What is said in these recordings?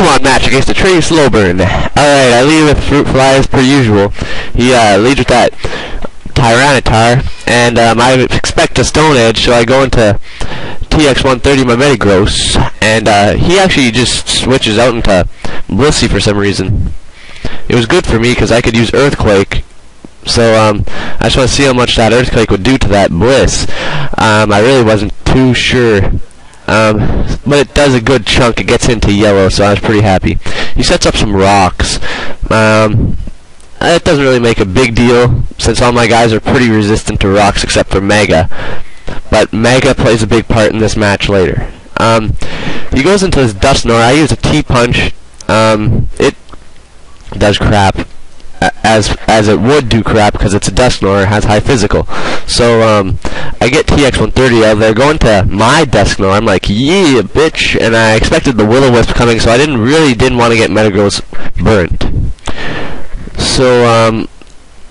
Pokemon match against Atreyuslowburn. Alright, I lead with Fruit Fly as per usual. He leads with that Tyranitar, and I expect a Stone Edge, so I go into TX130 my Metagross, and he actually just switches out into Blissey for some reason. It was good for me because I could use Earthquake, so I just want to see how much that Earthquake would do to that Bliss. I really wasn't too sure. But it does a good chunk. It gets into yellow, so I was pretty happy. He sets up some rocks. It doesn't really make a big deal, since all my guys are pretty resistant to rocks except for Mega. But Mega plays a big part in this match later. He goes into his Dusknoir. I use a T-Punch. It does crap. As it would do crap because it's a Dusknoir, it has high physical. So I get TX130 out of there, going to my Dusknoir. I'm like, yeah, bitch, and I expected the Will-O-Wisp coming, so I didn't want to get Metagross burnt. So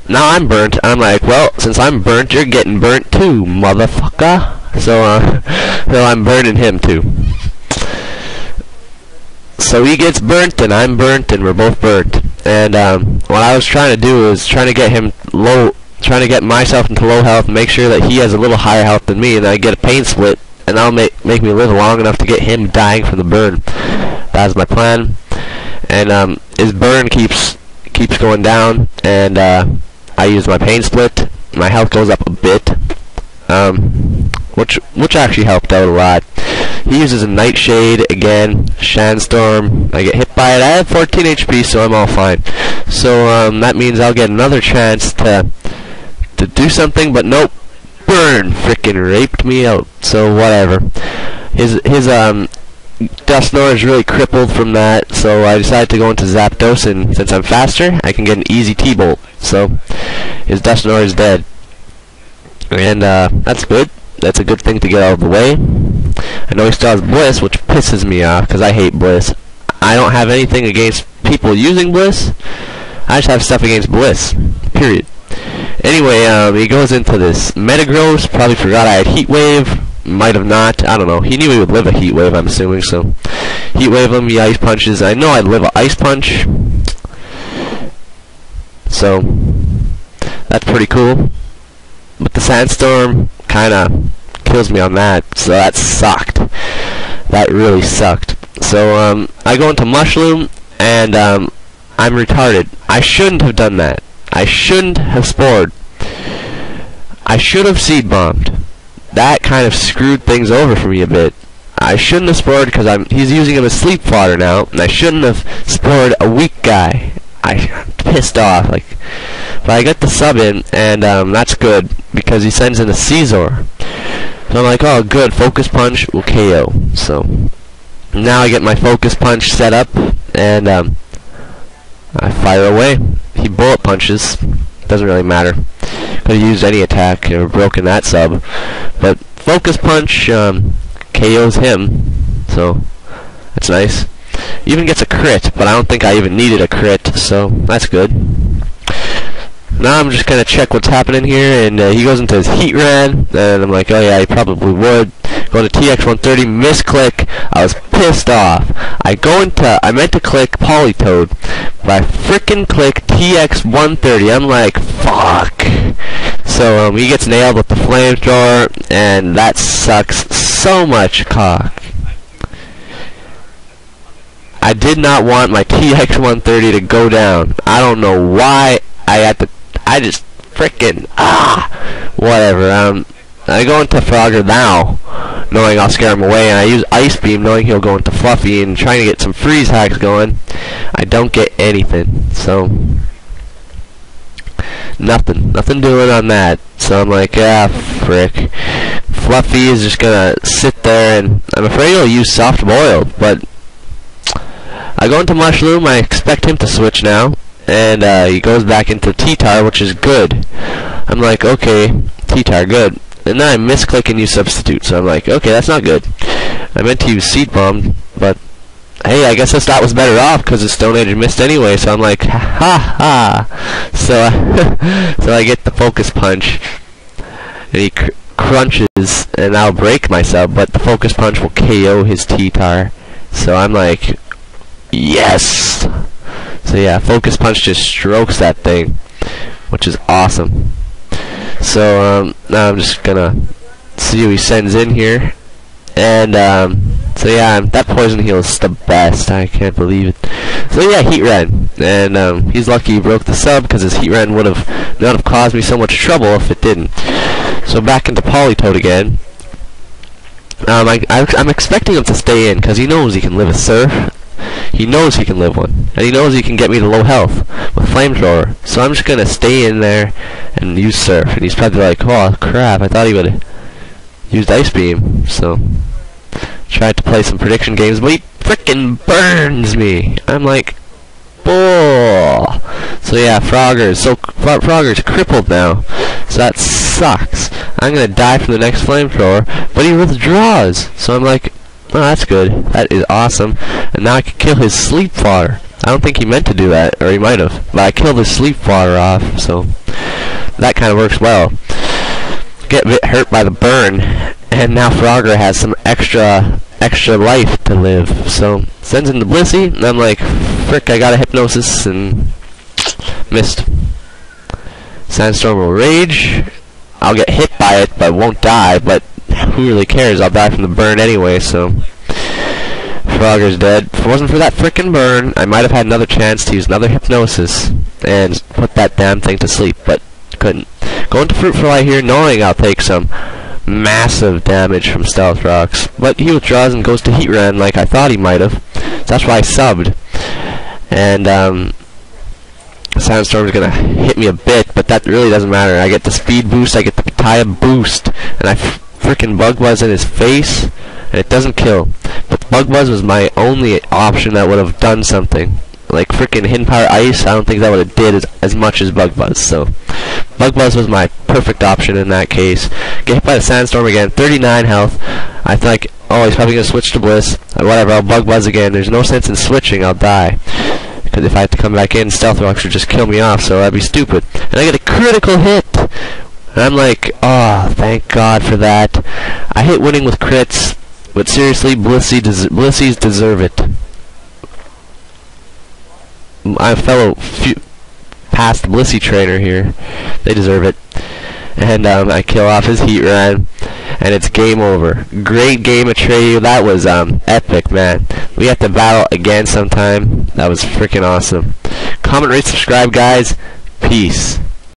now I'm burnt. I'm like, well, since I'm burnt, you're getting burnt too, motherfucker. So I'm burning him too. So he gets burnt, and I'm burnt, and we're both burnt. And what I was trying to do is trying to get him low, trying to get myself into low health, and make sure that he has a little higher health than me, and then I get a pain split, and that'll make me live long enough to get him dying from the burn. That's my plan. And his burn keeps going down, and I use my pain split. My health goes up a bit, which actually helped out a lot. He uses a Nightshade again, Sandstorm. I get hit by it. I have 14 HP, so I'm all fine. So that means I'll get another chance to do something, but nope. Burn frickin' raped me out. So whatever. His Dusknoir is really crippled from that, so I decided to go into Zapdos, and since I'm faster, I can get an easy T-Bolt. So his Dusknoir is dead, and that's good. That's a good thing to get out of the way. I know he still has Bliss, which pisses me off, because I hate Bliss. I don't have anything against people using Bliss. I just have stuff against Bliss. Period. Anyway, he goes into this Metagross. Probably forgot I had Heat Wave. Might have not. I don't know. He knew he would live a Heat Wave, I'm assuming, so Heat Wave him, he Ice Punches. I know I'd live a Ice Punch. So that's pretty cool. But the Sandstorm kinda kills me on that, so that sucked. That really sucked. So I go into Mushroom, and I'm retarded. I shouldn't have done that. I shouldn't have spored. I should have Seed Bombed. That kind of screwed things over for me a bit. I shouldn't have spored because he's using him as Sleep Fodder now, and I shouldn't have spored a weak guy. I'm pissed off. But I got the sub in, and that's good because he sends in a Scizor. So I'm like, oh good, Focus Punch will KO. So now I get my Focus Punch set up, and I fire away. He Bullet Punches. Doesn't really matter. Could have used any attack or broken that sub. But Focus Punch KOs him. So that's nice. He even gets a crit, but I don't think I even needed a crit, so that's good. Now I'm just gonna check what's happening here, and he goes into his Heatran, and I'm like, oh yeah, he probably would. Go to TX130, misclick. I was pissed off. I meant to click Politoed, but I frickin' click TX130. I'm like, fuck. So he gets nailed with the Flamethrower, and that sucks so much cock. I did not want my TX130 to go down. I don't know why I just frickin' whatever. I go into Frogger now, knowing I'll scare him away, and I use Ice Beam, knowing he'll go into Fluffy, and trying to get some freeze hacks going. I don't get anything, so nothing doing on that. So I'm like, ah, frick. Fluffy is just gonna sit there, and I'm afraid he'll use Soft Boiled, but I go into Mushroom. I expect him to switch now, and he goes back into T-Tar, which is good. I'm like, okay, T-Tar, good. And then I misclick and use Substitute, so I'm like, okay, that's not good. I meant to use Seed Bomb, but hey, I guess that was better off because the Stone Edge missed anyway, so I'm like, ha ha. So I get the Focus Punch, and he crunches, and I'll break myself, but the Focus Punch will KO his T-Tar. So I'm like, Yes! So yeah, Focus Punch just strokes that thing, which is awesome. So now I'm just gonna see who he sends in here. And so yeah, that poison heal is the best. I can't believe it. So yeah, Heat Ren, and he's lucky he broke the sub, because his Heat Ren would have not have caused me so much trouble if it didn't. So back into Politoed again. I'm expecting him to stay in, because he knows he can live a Surf. He knows he can live one, and he knows he can get me to low health with Flamethrower. So I'm just gonna stay in there and use Surf. And he's probably like, "Oh crap! I thought he would." Used Ice Beam, so tried to play some prediction games, but he frickin' burns me. I'm like, bull. So yeah, Frogger's crippled now, so that sucks. I'm gonna die from the next Flamethrower, but he withdraws. So I'm like, oh, that's good. That is awesome. And now I can kill his Sleep Fodder. I don't think he meant to do that, or he might have, but I killed his Sleep Fodder off, so that kind of works well. Get a bit hurt by the burn, and now Frogger has some extra life to live. So sends in the Blissey, and I'm like, frick, I got a Hypnosis and missed. Sandstorm will rage. I'll get hit by it, but won't die. But who really cares? I'll die from the burn anyway. So Frogger's dead. If it wasn't for that frickin' burn, I might have had another chance to use another Hypnosis and put that damn thing to sleep, but couldn't. Going to Fruit Fly here, knowing I'll take some massive damage from Stealth Rocks, but he withdraws and goes to Heat Ren like I thought he might have. So that's why I subbed. And Sandstorm's gonna hit me a bit, but that really doesn't matter. I get the speed boost, I get the Pataya boost, and I frickin' Bug Buzz in his face, and it doesn't kill. But Bug Buzz was my only option that would have done something. Like frickin' Hidden Power Ice, I don't think that would have did as much as Bug Buzz. So Bug Buzz was my perfect option in that case. Get hit by the Sandstorm again, 39 health. I think, oh, he's probably gonna switch to Bliss. Whatever, I'll Bug Buzz again. There's no sense in switching, I'll die. Because if I have to come back in, Stealth Rocks would just kill me off, so that'd be stupid. And I get a critical hit! And I'm like, oh, thank God for that. I hate winning with crits, but seriously, Blissies deserve it. My fellow past Blissey trainer here, they deserve it. And I kill off his Heat Ren, and it's game over. Great game, Atreyu. That was epic, man. We have to battle again sometime. That was freaking awesome. Comment, rate, subscribe, guys. Peace.